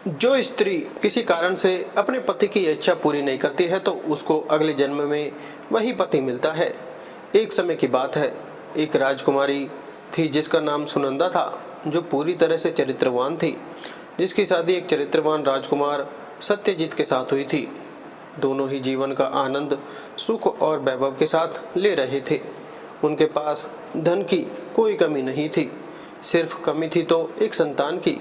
जो स्त्री किसी कारण से अपने पति की इच्छा पूरी नहीं करती है तो उसको अगले जन्म में वही पति मिलता है। एक समय की बात है, एक राजकुमारी थी जिसका नाम सुनंदा था, जो पूरी तरह से चरित्रवान थी, जिसकी शादी एक चरित्रवान राजकुमार सत्यजीत के साथ हुई थी। दोनों ही जीवन का आनंद, सुख और वैभव के साथ ले रहे थे। उनके पास धन की कोई कमी नहीं थी, सिर्फ कमी थी तो एक संतान की,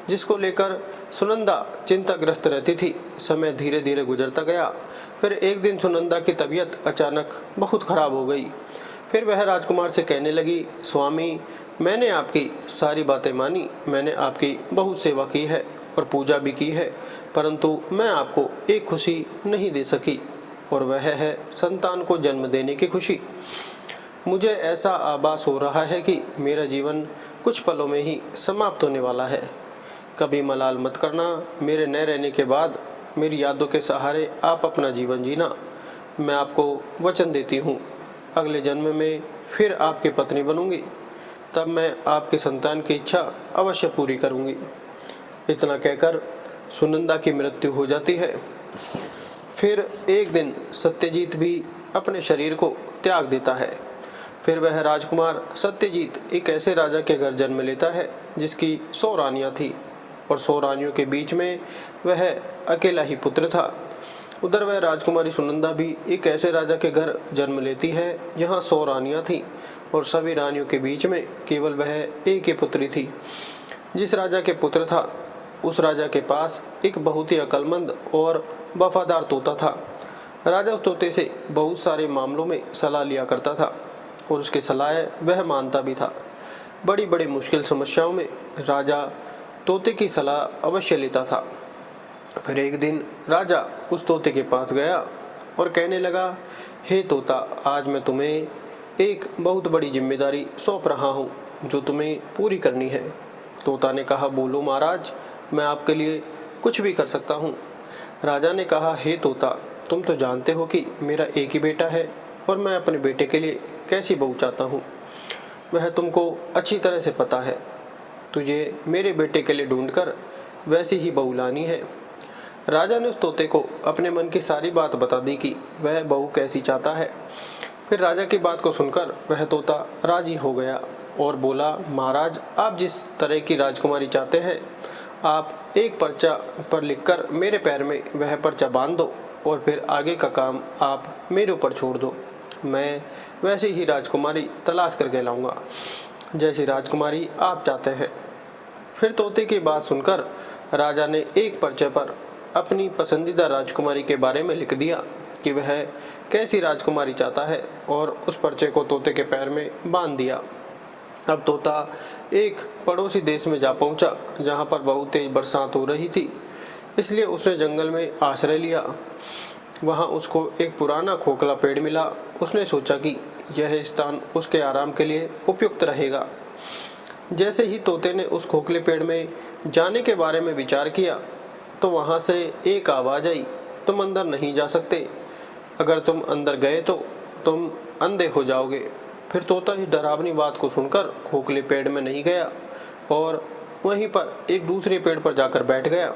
जिसको लेकर सुनंदा चिंताग्रस्त रहती थी। समय धीरे धीरे गुजरता गया। फिर एक दिन सुनंदा की तबीयत अचानक बहुत खराब हो गई। फिर वह राजकुमार से कहने लगी, स्वामी, मैंने आपकी सारी बातें मानी, मैंने आपकी बहुत सेवा की है और पूजा भी की है, परंतु मैं आपको एक खुशी नहीं दे सकी, और वह है संतान को जन्म देने की खुशी। मुझे ऐसा आभास हो रहा है कि मेरा जीवन कुछ पलों में ही समाप्त होने वाला है। कभी मलाल मत करना, मेरे न रहने के बाद मेरी यादों के सहारे आप अपना जीवन जीना। मैं आपको वचन देती हूँ, अगले जन्म में फिर आपकी पत्नी बनूंगी, तब मैं आपके संतान की इच्छा अवश्य पूरी करूंगी। इतना कहकर सुनंदा की मृत्यु हो जाती है। फिर एक दिन सत्यजीत भी अपने शरीर को त्याग देता है। फिर वह राजकुमार सत्यजीत एक ऐसे राजा के घर जन्म लेता है जिसकी 100 रानियां थी, और 100 रानियों के बीच में वह अकेला ही पुत्र था। उधर वह राजकुमारी सुनंदा भी एक ऐसे राजा के घर जन्म लेती है जहाँ 100 रानियां थीं, और सभी रानियों के बीच में केवल वह एक ही पुत्री थी। जिस राजा के पुत्र था, उस राजा के पास एक बहुत ही अक्लमंद और वफादार तोता था। राजा उस तोते से बहुत सारे मामलों में सलाह लिया करता था, और उसकी सलाह वह मानता भी था। बड़ी बड़ी मुश्किल समस्याओं में राजा तोते की सलाह अवश्य लेता था। फिर एक दिन राजा उस तोते के पास गया और कहने लगा, हे तोता, आज मैं तुम्हें एक बहुत बड़ी जिम्मेदारी सौंप रहा हूँ जो तुम्हें पूरी करनी है। तोता ने कहा, बोलो महाराज, मैं आपके लिए कुछ भी कर सकता हूँ। राजा ने कहा, हे तोता, तुम तो जानते हो कि मेरा एक ही बेटा है और मैं अपने बेटे के लिए कैसी बहू चाहता हूँ। वह तुमको अच्छी तरह से पता है। तुझे मेरे बेटे के लिए ढूंढकर वैसी ही बहू लानी है। राजा ने उस तोते को अपने मन की सारी बात बता दी कि वह बहू कैसी चाहता है। फिर राजा की बात को सुनकर वह तोता राजी हो गया और बोला, महाराज, आप जिस तरह की राजकुमारी चाहते हैं, आप एक पर्चा पर लिखकर मेरे पैर में वह पर्चा बांध दो और फिर आगे का काम आप मेरे ऊपर छोड़ दो। मैं वैसी ही राजकुमारी तलाश करके लाऊंगा जैसी राजकुमारी आप चाहते हैं। फिर तोते की बात सुनकर राजा ने एक पर्चे पर अपनी पसंदीदा राजकुमारी के बारे में लिख दिया कि वह कैसी राजकुमारी चाहता है, और उस पर्चे को तोते के पैर में बांध दिया। अब तोता एक पड़ोसी देश में जा पहुंचा जहां पर बहुत तेज बरसात हो रही थी, इसलिए उसने जंगल में आश्रय लिया। वहां उसको एक पुराना खोखला पेड़ मिला। उसने सोचा कि यह स्थान उसके आराम के लिए उपयुक्त रहेगा। जैसे ही तोते ने उस खोखले पेड़ में जाने के बारे में विचार किया तो वहां से एक आवाज आई, तुम अंदर नहीं जा सकते, अगर तुम अंदर गए तो तुम अंधे हो जाओगे। फिर तोता इस डरावनी बात को सुनकर खोखले पेड़ में नहीं गया और वहीं पर एक दूसरे पेड़ पर जाकर बैठ गया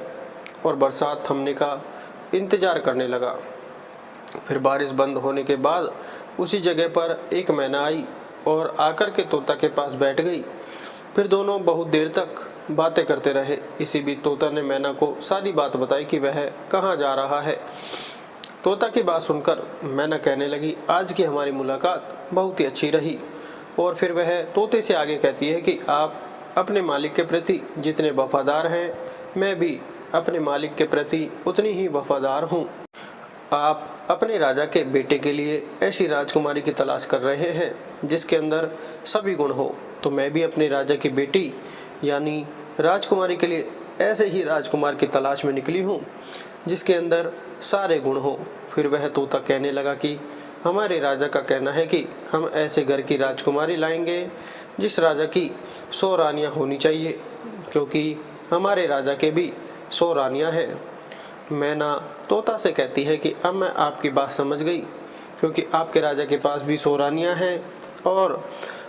और बरसात थमने का इंतजार करने लगा। फिर बारिश बंद होने के बाद उसी जगह पर एक मैना आई और आकर के तोता के पास बैठ गई। फिर दोनों बहुत देर तक बातें करते रहे। इसी बीच तोता ने मैना को सारी बात बताई कि वह कहाँ जा रहा है। तोता की बात सुनकर मैना कहने लगी, आज की हमारी मुलाकात बहुत ही अच्छी रही। और फिर वह तोते से आगे कहती है कि आप अपने मालिक के प्रति जितने वफादार हैं, मैं भी अपने मालिक के प्रति उतनी ही वफादार हूँ। आप अपने राजा के बेटे के लिए ऐसी राजकुमारी की तलाश कर रहे हैं जिसके अंदर सभी गुण हो, तो मैं भी अपने राजा की बेटी यानी राजकुमारी के लिए ऐसे ही राजकुमार की तलाश में निकली हूँ जिसके अंदर सारे गुण हो। फिर वह तोता कहने लगा कि हमारे राजा का कहना है कि हम ऐसे घर की राजकुमारी लाएंगे जिस राजा की 100 रानियाँ होनी चाहिए, क्योंकि हमारे राजा के भी 100 रानियाँ हैं। मैना तोता से कहती है कि अब मैं आपकी बात समझ गई, क्योंकि आपके राजा के पास भी 100 रानियाँ हैं और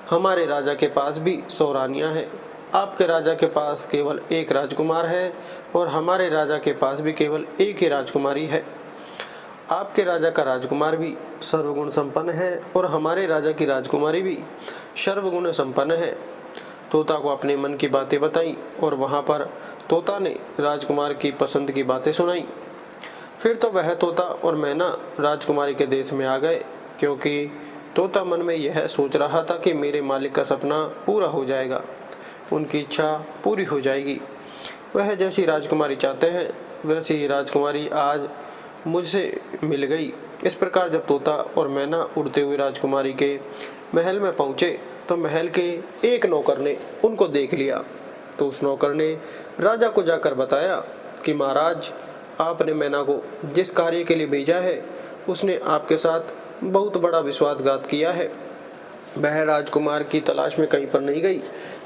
हमारे राजा के पास भी 100 रानियाँ हैं। आपके राजा के पास केवल एक राजकुमार है और हमारे राजा के पास भी केवल एक ही राजकुमारी है। आपके राजा का राजकुमार भी सर्वगुण संपन्न है और हमारे राजा की राजकुमारी भी सर्वगुण संपन्न है। तोता को अपने मन की बातें बताई और वहाँ पर तोता ने राजकुमार की पसंद की बातें सुनाई। फिर तो वह तोता और मैना राजकुमारी के देश में आ गए, क्योंकि तोता मन में यह सोच रहा था कि मेरे मालिक का सपना पूरा हो जाएगा, उनकी इच्छा पूरी हो जाएगी। वह जैसी राजकुमारी चाहते हैं वैसी ही राजकुमारी आज मुझसे मिल गई। इस प्रकार जब तोता और मैना उड़ते हुए राजकुमारी के महल में पहुंचे तो महल के एक नौकर ने उनको देख लिया। तो उस नौकर ने राजा को जाकर बताया कि महाराज, आपने मैना को जिस कार्य के लिए भेजा है उसने आपके साथ बहुत बड़ा विश्वासघात किया है। वह राजकुमार की तलाश में कहीं पर नहीं गई,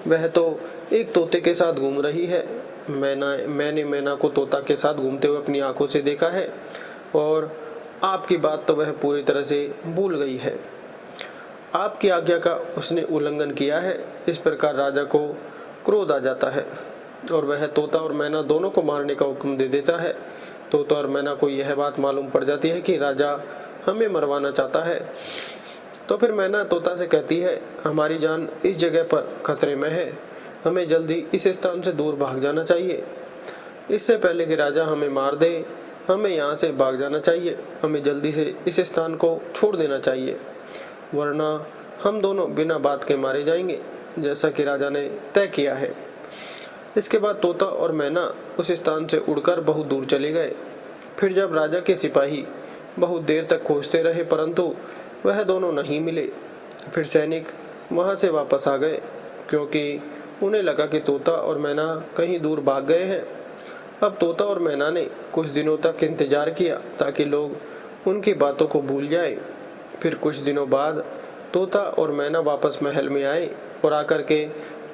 वह तो एक तोते के साथ घूम रही है। मैंने मैना को तोता के साथ घूमते हुए अपनी आंखों से देखा है और आपकी बात तो वह पूरी तरह से भूल गई है। आपकी आज्ञा का उसने उल्लंघन किया है। इस प्रकार राजा को क्रोध आ जाता है और वह तोता और मैना दोनों को मारने का हुक्म दे देता है। तोता और मैना को यह बात मालूम पड़ जाती है कि राजा हमें मरवाना चाहता है। तो फिर मैना तोता से कहती है, हमारी जान इस जगह पर खतरे में है, हमें जल्दी इस स्थान से दूर भाग जाना चाहिए। इससे पहले कि राजा हमें मार दे, हमें यहाँ से भाग जाना चाहिए। हमें जल्दी से इस स्थान को छोड़ देना चाहिए, वरना हम दोनों बिना बात के मारे जाएंगे, जैसा कि राजा ने तय किया है। इसके बाद तोता और मैना उस स्थान से उड़कर बहुत दूर चले गए। फिर जब राजा के सिपाही बहुत देर तक खोजते रहे परंतु वह दोनों नहीं मिले, फिर सैनिक वहां से वापस आ गए, क्योंकि उन्हें लगा कि तोता और मैना कहीं दूर भाग गए हैं। अब तोता और मैना ने कुछ दिनों तक इंतजार किया ताकि लोग उनकी बातों को भूल जाएं। फिर कुछ दिनों बाद तोता और मैना वापस महल में आए और आकर के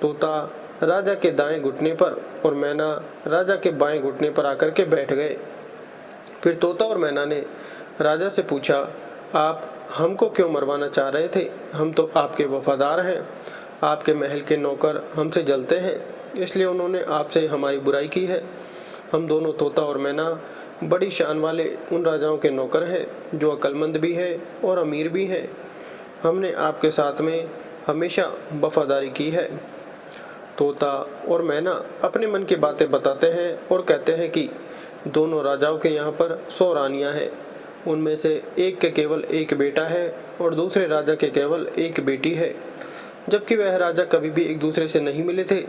तोता राजा के दाएं घुटने पर और मैना राजा के बाएं घुटने पर आकर के बैठ गए। फिर तोता और मैना ने राजा से पूछा, आप हमको क्यों मरवाना चाह रहे थे? हम तो आपके वफादार हैं, आपके महल के नौकर हमसे जलते हैं, इसलिए उन्होंने आपसे हमारी बुराई की है। हम दोनों तोता और मैना बड़ी शान वाले उन राजाओं के नौकर हैं जो अक्लमंद भी हैं और अमीर भी हैं। हमने आपके साथ में हमेशा वफादारी की है। तोता और मैना अपने मन की बातें बताते हैं और कहते हैं कि दोनों राजाओं के यहाँ पर 100 रानियाँ हैं, उनमें से एक के केवल एक बेटा है और दूसरे राजा के केवल एक बेटी है, जबकि वह राजा कभी भी एक दूसरे से नहीं मिले थे।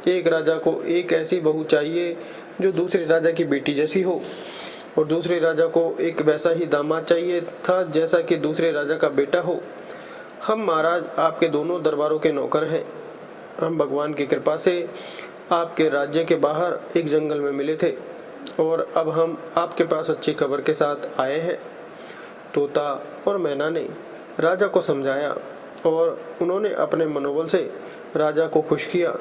एक राजा को एक ऐसी बहू चाहिए जो दूसरे राजा की बेटी जैसी हो और दूसरे राजा को एक वैसा ही दामाद चाहिए था जैसा कि दूसरे राजा का बेटा हो। हम महाराज आपके दोनों दरबारों के नौकर हैं। हम भगवान की कृपा से आपके राज्य के बाहर एक जंगल में मिले थे और अब हम आपके पास अच्छी खबर के साथ आए हैं। तोता और मैना ने राजा को समझाया और उन्होंने अपने मनोबल से राजा को खुश किया।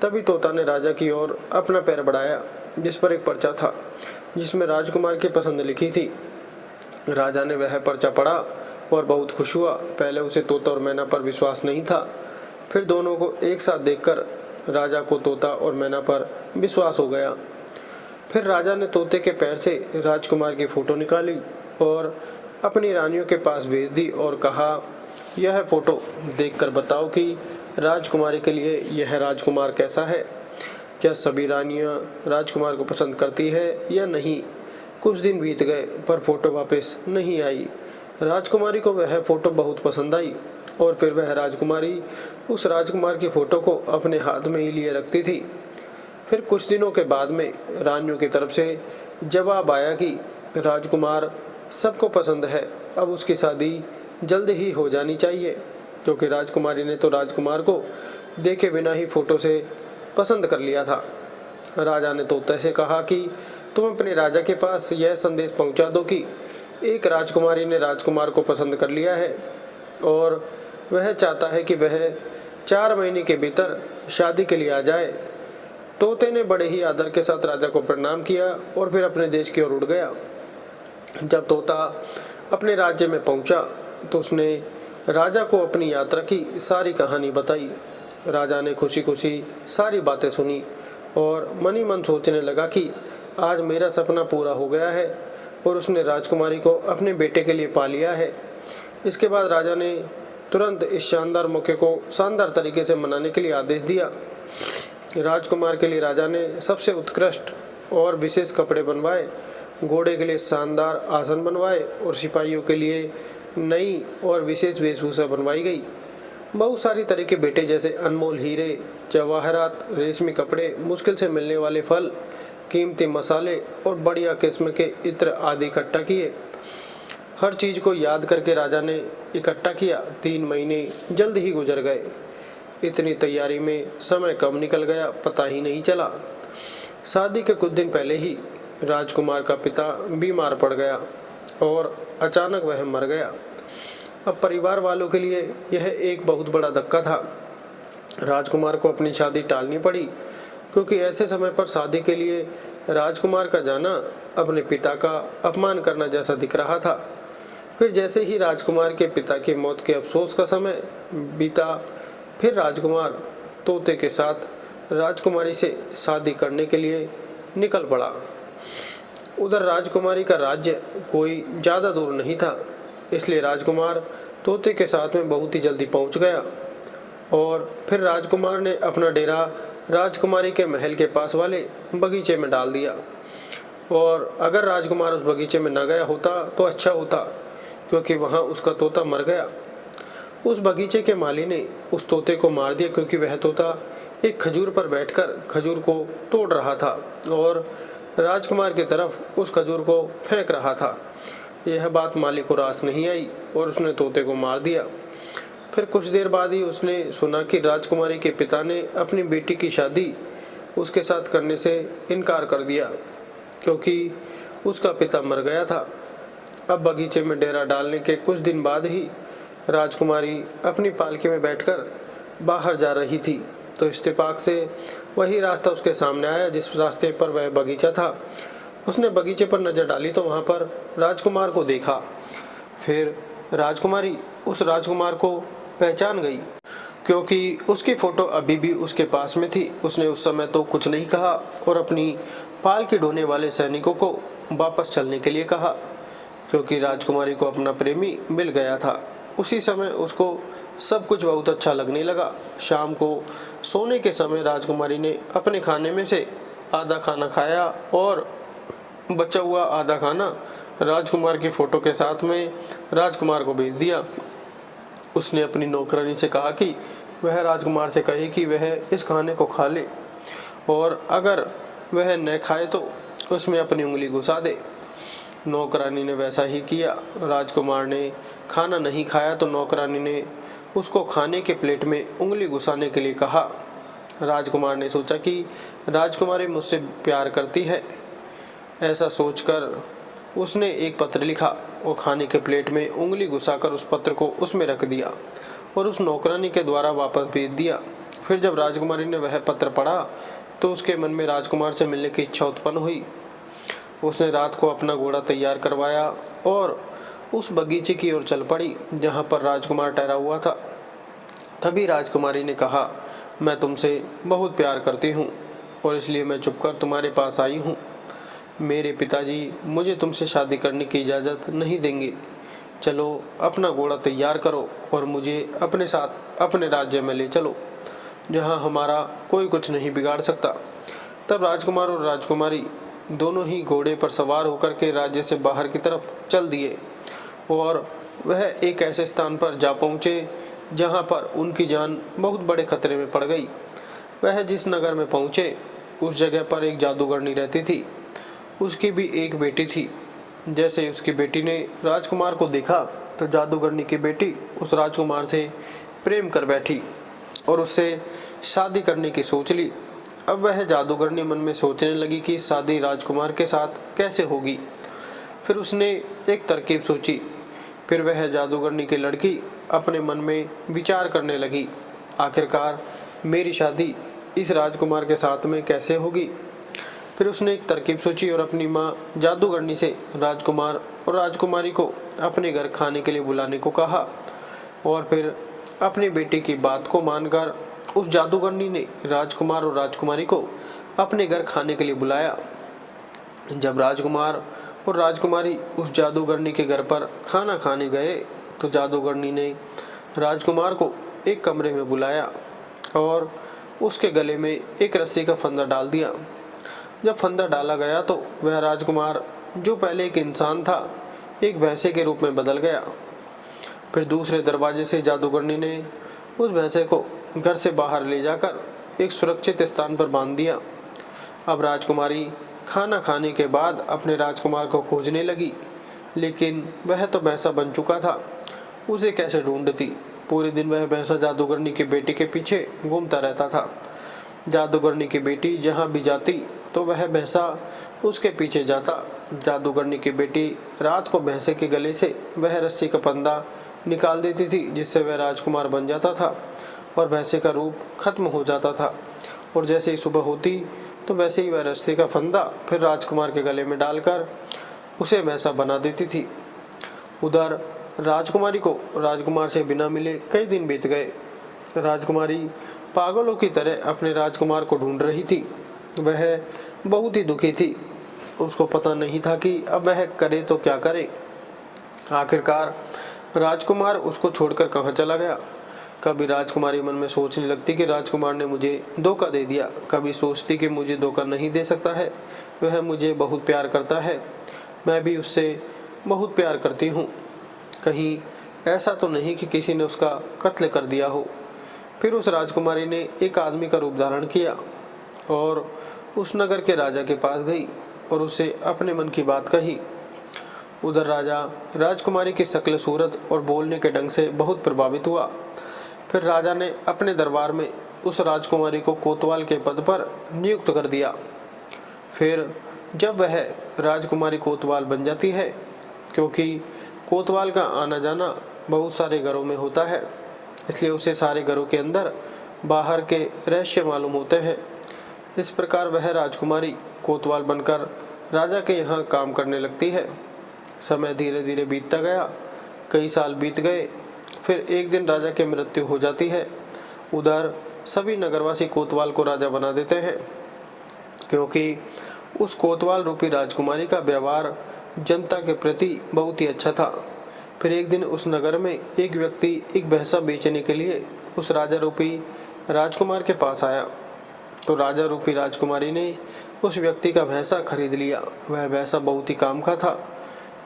तभी तोता ने राजा की ओर अपना पैर बढ़ाया, जिस पर एक पर्चा था जिसमें राजकुमार की पसंद लिखी थी। राजा ने वह पर्चा पढ़ा और बहुत खुश हुआ। पहले उसे तोता और मैना पर विश्वास नहीं था, फिर दोनों को एक साथ देखकर राजा को तोता और मैना पर विश्वास हो गया। फिर राजा ने तोते के पैर से राजकुमार की फोटो निकाली और अपनी रानियों के पास भेज दी और कहा, यह फोटो देखकर बताओ कि राजकुमारी के लिए यह राजकुमार कैसा है। क्या सभी रानियां राजकुमार को पसंद करती है या नहीं? कुछ दिन बीत गए पर फोटो वापस नहीं आई। राजकुमारी को वह फोटो बहुत पसंद आई और फिर वह राजकुमारी उस राजकुमार की फोटो को अपने हाथ में ही लिए रखती थी। फिर कुछ दिनों के बाद में रानियों की तरफ से जवाब आया कि राजकुमार सबको पसंद है, अब उसकी शादी जल्द ही हो जानी चाहिए, क्योंकि राजकुमारी ने तो राजकुमार को देखे बिना ही फोटो से पसंद कर लिया था। राजा ने तोते से कहा कि तुम अपने राजा के पास यह संदेश पहुंचा दो कि एक राजकुमारी ने राजकुमार को पसंद कर लिया है और वह चाहता है कि वह 4 महीने के भीतर शादी के लिए आ जाए। तोते ने बड़े ही आदर के साथ राजा को प्रणाम किया और फिर अपने देश की ओर उड़ गया। जब तोता अपने राज्य में पहुंचा तो उसने राजा को अपनी यात्रा की सारी कहानी बताई। राजा ने खुशी खुशी सारी बातें सुनी और मन ही मन सोचने लगा कि आज मेरा सपना पूरा हो गया है और उसने राजकुमारी को अपने बेटे के लिए पा लिया है। इसके बाद राजा ने तुरंत इस शानदार मौके को शानदार तरीके से मनाने के लिए आदेश दिया। राजकुमार के लिए राजा ने सबसे उत्कृष्ट और विशेष कपड़े बनवाए, घोड़े के लिए शानदार आसन बनवाए और सिपाहियों के लिए नई और विशेष वेशभूषा बनवाई गई। बहुत सारी तरह के बेटे जैसे अनमोल हीरे, जवाहरात, रेशमी कपड़े, मुश्किल से मिलने वाले फल, कीमती मसाले और बढ़िया किस्म के इत्र आदि इकट्ठा किए। हर चीज को याद करके राजा ने इकट्ठा किया। 3 महीने जल्द ही गुजर गए। इतनी तैयारी में समय कब निकल गया पता ही नहीं चला। शादी के कुछ दिन पहले ही राजकुमार का पिता बीमार पड़ गया और अचानक वह मर गया। अब परिवार वालों के लिए यह एक बहुत बड़ा धक्का था। राजकुमार को अपनी शादी टालनी पड़ी क्योंकि ऐसे समय पर शादी के लिए राजकुमार का जाना अपने पिता का अपमान करना जैसा दिख रहा था। फिर जैसे ही राजकुमार के पिता की मौत के अफसोस का समय बीता, फिर राजकुमार तोते के साथ राजकुमारी से शादी करने के लिए निकल पड़ा। उधर राजकुमारी का राज्य कोई ज़्यादा दूर नहीं था, इसलिए राजकुमार तोते के साथ में बहुत ही जल्दी पहुंच गया और फिर राजकुमार ने अपना डेरा राजकुमारी के महल के पास वाले बगीचे में डाल दिया। और अगर राजकुमार उस बगीचे में न गया होता तो अच्छा होता, क्योंकि वहां उसका तोता मर गया। उस बगीचे के माली ने उस तोते को मार दिया क्योंकि वह तोता एक खजूर पर बैठकर खजूर को तोड़ रहा था और राजकुमार की तरफ उस खजूर को फेंक रहा था। यह बात माली को रास नहीं आई और उसने तोते को मार दिया। फिर कुछ देर बाद ही उसने सुना कि राजकुमारी के पिता ने अपनी बेटी की शादी उसके साथ करने से इनकार कर दिया क्योंकि उसका पिता मर गया था। अब बगीचे में डेरा डालने के कुछ दिन बाद ही राजकुमारी अपनी पालकी में बैठकर बाहर जा रही थी तो इत्तेफाक से वही रास्ता उसके सामने आया जिस रास्ते पर वह बगीचा था। उसने बगीचे पर नजर डाली तो वहां पर राजकुमार को देखा। फिर राजकुमारी उस राजकुमार को पहचान गई क्योंकि उसकी फोटो अभी भी उसके पास में थी। उसने उस समय तो कुछ नहीं कहा और अपनी पालकी ढोने वाले सैनिकों को वापस चलने के लिए कहा क्योंकि राजकुमारी को अपना प्रेमी मिल गया था। उसी समय उसको सब कुछ बहुत अच्छा लगने लगा। शाम को सोने के समय राजकुमारी ने अपने खाने में से आधा खाना खाया और बचा हुआ आधा खाना राजकुमार की फोटो के साथ में राजकुमार को भेज दिया। उसने अपनी नौकरानी से कहा कि वह राजकुमार से कहे कि वह इस खाने को खा ले और अगर वह न खाए तो उसमें अपनी उंगली घुसा दे। नौकरानी ने वैसा ही किया। राजकुमार ने खाना नहीं खाया तो नौकरानी ने उसको खाने के प्लेट में उंगली घुसाने के लिए कहा। राजकुमार ने सोचा कि राजकुमारी मुझसे प्यार करती है। ऐसा सोचकर उसने एक पत्र लिखा और खाने के प्लेट में उंगली घुसाकर उस पत्र को उसमें रख दिया और उस नौकरानी के द्वारा वापस भेज दिया। फिर जब राजकुमारी ने वह पत्र पढ़ा तो उसके मन में राजकुमार से मिलने की इच्छा उत्पन्न हुई। उसने रात को अपना घोड़ा तैयार करवाया और उस बगीचे की ओर चल पड़ी जहाँ पर राजकुमार ठहरा हुआ था। तभी राजकुमारी ने कहा, मैं तुमसे बहुत प्यार करती हूँ और इसलिए मैं चुपकर तुम्हारे पास आई हूँ। मेरे पिताजी मुझे तुमसे शादी करने की इजाज़त नहीं देंगे। चलो अपना घोड़ा तैयार करो और मुझे अपने साथ अपने राज्य में ले चलो जहाँ हमारा कोई कुछ नहीं बिगाड़ सकता। तब राजकुमार और राजकुमारी दोनों ही घोड़े पर सवार होकर के राज्य से बाहर की तरफ चल दिए और वह एक ऐसे स्थान पर जा पहुँचे जहाँ पर उनकी जान बहुत बड़े खतरे में पड़ गई। वह जिस नगर में पहुँचे उस जगह पर एक जादूगरनी रहती थी। उसकी भी एक बेटी थी। जैसे ही उसकी बेटी ने राजकुमार को देखा तो जादूगरनी की बेटी उस राजकुमार से प्रेम कर बैठी और उससे शादी करने की सोच ली। अब वह जादूगरनी मन में सोचने लगी कि शादी राजकुमार के साथ कैसे होगी। फिर उसने एक तरकीब सोची। फिर वह जादूगरनी की लड़की अपने मन में विचार करने लगी, आखिरकार मेरी शादी इस राजकुमार के साथ में कैसे होगी। फिर उसने एक तरकीब सोची और अपनी माँ जादूगरनी से राजकुमार और राजकुमारी को अपने घर खाने के लिए बुलाने को कहा और फिर अपनी बेटी की बात को मानकर उस जादूगरनी ने राजकुमार और राजकुमारी को अपने घर खाने के लिए बुलाया। जब राजकुमार और राजकुमारी उस जादूगरनी के घर पर खाना खाने गए तो जादूगरनी ने राजकुमार को एक कमरे में बुलाया और उसके गले में एक रस्सी का फंदा डाल दिया। जब फंदा डाला गया तो वह राजकुमार, जो पहले एक इंसान था, एक भैंसे के रूप में बदल गया। फिर दूसरे दरवाजे से जादूगरनी ने उस भैंसे को घर से बाहर ले जाकर एक सुरक्षित स्थान पर बांध दिया। अब राजकुमारी खाना खाने के बाद अपने राजकुमार को खोजने लगी, लेकिन वह तो भैंसा बन चुका था। उसे कैसे ढूंढती? पूरे दिन वह भैंसा जादूगरनी की बेटी के पीछे घूमता रहता था। जादूगरनी की बेटी जहाँ भी जाती तो वह भैंसा उसके पीछे जाता। जादूगरनी की बेटी रात को भैंसे के गले से वह रस्सी का फंदा निकाल देती थी, जिससे वह राजकुमार बन जाता था और भैंसे का रूप खत्म हो जाता था। और जैसे ही सुबह होती तो वैसे ही वह रस्सी का फंदा फिर राजकुमार के गले में डालकर उसे भैंसा बना देती थी। उधर राजकुमारी को राजकुमार से बिना मिले कई दिन बीत गए। राजकुमारी पागलों की तरह अपने राजकुमार को ढूंढ रही थी। वह बहुत ही दुखी थी। उसको पता नहीं था कि अब वह करे तो क्या करे। आखिरकार राजकुमार उसको छोड़कर कहाँ चला गया। कभी राजकुमारी मन में सोचने लगती कि राजकुमार ने मुझे धोखा दे दिया। कभी सोचती कि मुझे धोखा नहीं दे सकता है, वह मुझे बहुत प्यार करता है, मैं भी उससे बहुत प्यार करती हूँ। कहीं ऐसा तो नहीं कि किसी ने उसका कत्ल कर दिया हो। फिर उस राजकुमारी ने एक आदमी का रूप धारण किया और उस नगर के राजा के पास गई और उससे अपने मन की बात कही। उधर राजा राजकुमारी की शक्ल सूरत और बोलने के ढंग से बहुत प्रभावित हुआ। फिर राजा ने अपने दरबार में उस राजकुमारी को कोतवाल के पद पर नियुक्त कर दिया। फिर जब वह राजकुमारी कोतवाल बन जाती है, क्योंकि कोतवाल का आना जाना बहुत सारे घरों में होता है, इसलिए उसे सारे घरों के अंदर बाहर के रहस्य मालूम होते हैं। इस प्रकार वह राजकुमारी कोतवाल बनकर राजा के यहाँ काम करने लगती है। समय धीरे धीरे बीतता गया। कई साल बीत गए। फिर एक दिन राजा की मृत्यु हो जाती है। उधर सभी नगरवासी कोतवाल को राजा बना देते हैं, क्योंकि उस कोतवाल रूपी राजकुमारी का व्यवहार जनता के प्रति बहुत ही अच्छा था। फिर एक दिन उस नगर में एक व्यक्ति एक भैंसा बेचने के लिए उस राजा रूपी राजकुमार के पास आया। तो राजा रूपी राजकुमारी ने उस व्यक्ति का भैंसा खरीद लिया। वह भैंसा बहुत ही काम का था।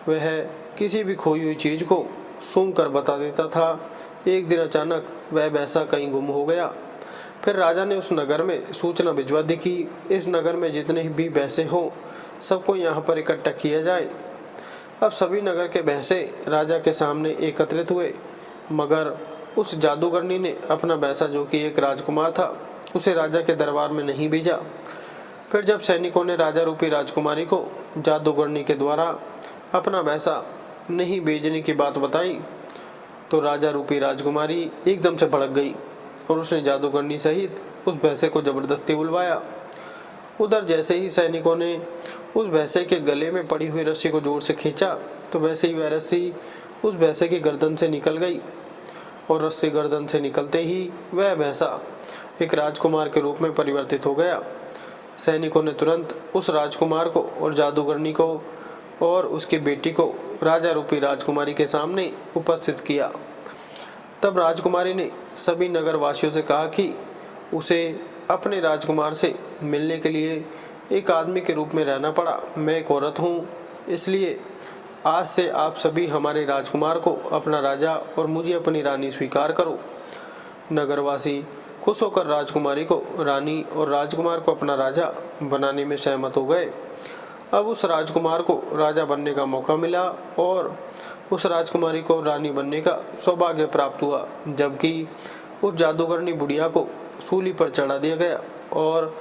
वह किसी भी खोई हुई चीज को सूंघ कर बता देता था। एक दिन अचानक वह भैंसा कहीं गुम हो गया। फिर राजा ने उस नगर में सूचना भिजवा दी कि इस नगर में जितने भी भैंसे हो सबको यहाँ पर इकट्ठा किया जाए। अब सभी नगर के भैंसे राजा के सामने एकत्रित हुए, मगर उस जादूगरनी ने अपना भैंसा, जो कि एक राजकुमार था, उसे राजा के दरबार में नहीं भेजा। फिर जब सैनिकों ने राजा रूपी राजकुमारी को जादूगरनी के द्वारा अपना भैंसा नहीं भेजने की बात बताई तो राजा रूपी राजकुमारी एकदम से भड़क गई और उसने जादूगरनी सहित उस भैंसे को जबरदस्ती बुलवाया। उधर जैसे ही सैनिकों ने उस भैंसे के गले में पड़ी हुई रस्सी को जोर से खींचा तो वैसे ही वह रस्सी उस भैंसे की गर्दन से निकल गई और रस्सी गर्दन से निकलते ही वह भैंसा एक राजकुमार के रूप में परिवर्तित हो गया। सैनिकों ने तुरंत उस राजकुमार को और जादूगरनी को और उसकी बेटी को राजा रूपी राजकुमारी के सामने उपस्थित किया। तब राजकुमारी ने सभी नगर वासियों से कहा कि उसे अपने राजकुमार से मिलने के लिए एक आदमी के रूप में रहना पड़ा। मैं एक औरत हूँ, इसलिए आज से आप सभी हमारे राजकुमार को अपना राजा और मुझे अपनी रानी स्वीकार करो। नगरवासी खुश होकर राजकुमारी को रानी और राजकुमार को अपना राजा बनाने में सहमत हो गए। अब उस राजकुमार को राजा बनने का मौका मिला और उस राजकुमारी को रानी बनने का सौभाग्य प्राप्त हुआ, जबकि उस जादूगरनी बुढ़िया को सूली पर चढ़ा दिया गया और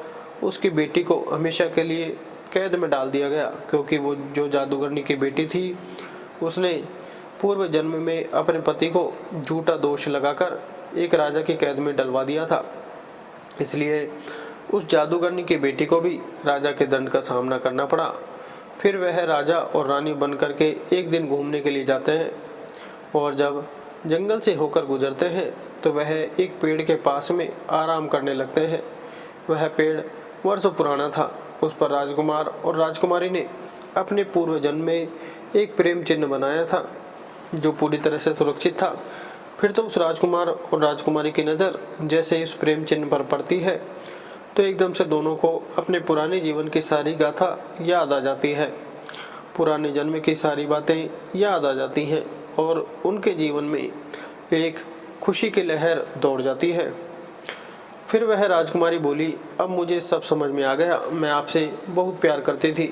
उसकी बेटी को हमेशा के लिए कैद में डाल दिया गया, क्योंकि वो जो जादूगरनी की बेटी थी उसने पूर्व जन्म में अपने पति को झूठा दोष लगाकर एक राजा की कैद में डलवा दिया था। इसलिए उस जादूगरनी की बेटी को भी राजा के दंड का सामना करना पड़ा। फिर वह राजा और रानी बनकर के एक दिन घूमने के लिए जाते हैं और जब जंगल से होकर गुजरते हैं तो वह एक पेड़ के पास में आराम करने लगते हैं। वह पेड़ वर्षों पुराना था। उस पर राजकुमार और राजकुमारी ने अपने पूर्व जन्म में एक प्रेम चिन्ह बनाया था जो पूरी तरह से सुरक्षित था। फिर तो उस राजकुमार और राजकुमारी की नज़र जैसे ही उस प्रेम चिन्ह पर पड़ती है तो एकदम से दोनों को अपने पुराने जीवन की सारी गाथा याद आ जाती है। पुराने जन्म की सारी बातें याद आ जाती हैं और उनके जीवन में एक खुशी की लहर दौड़ जाती है। फिर वह राजकुमारी बोली, अब मुझे सब समझ में आ गया। मैं आपसे बहुत प्यार करती थी,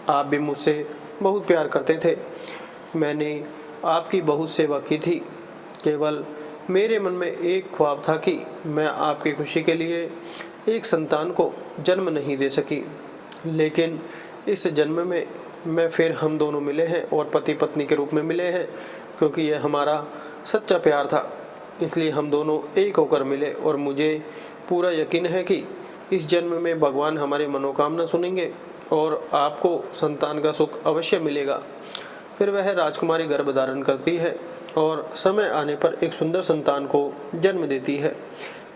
आप भी मुझसे बहुत प्यार करते थे। मैंने आपकी बहुत सेवा की थी। केवल मेरे मन में एक ख्वाब था कि मैं आपकी खुशी के लिए एक संतान को जन्म नहीं दे सकी, लेकिन इस जन्म में मैं फिर हम दोनों मिले हैं और पति पत्नी के रूप में मिले हैं, क्योंकि यह हमारा सच्चा प्यार था। इसलिए हम दोनों एक होकर मिले और मुझे पूरा यकीन है कि इस जन्म में भगवान हमारी मनोकामना सुनेंगे और आपको संतान का सुख अवश्य मिलेगा। फिर वह राजकुमारी गर्भ धारण करती है और समय आने पर एक सुंदर संतान को जन्म देती है।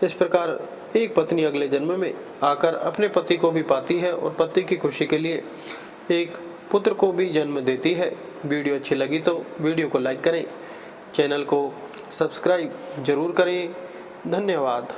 इस प्रकार एक पत्नी अगले जन्म में आकर अपने पति को भी पाती है और पति की खुशी के लिए एक पुत्र को भी जन्म देती है। वीडियो अच्छी लगी तो वीडियो को लाइक करें, चैनल को सब्सक्राइब जरूर करें। धन्यवाद।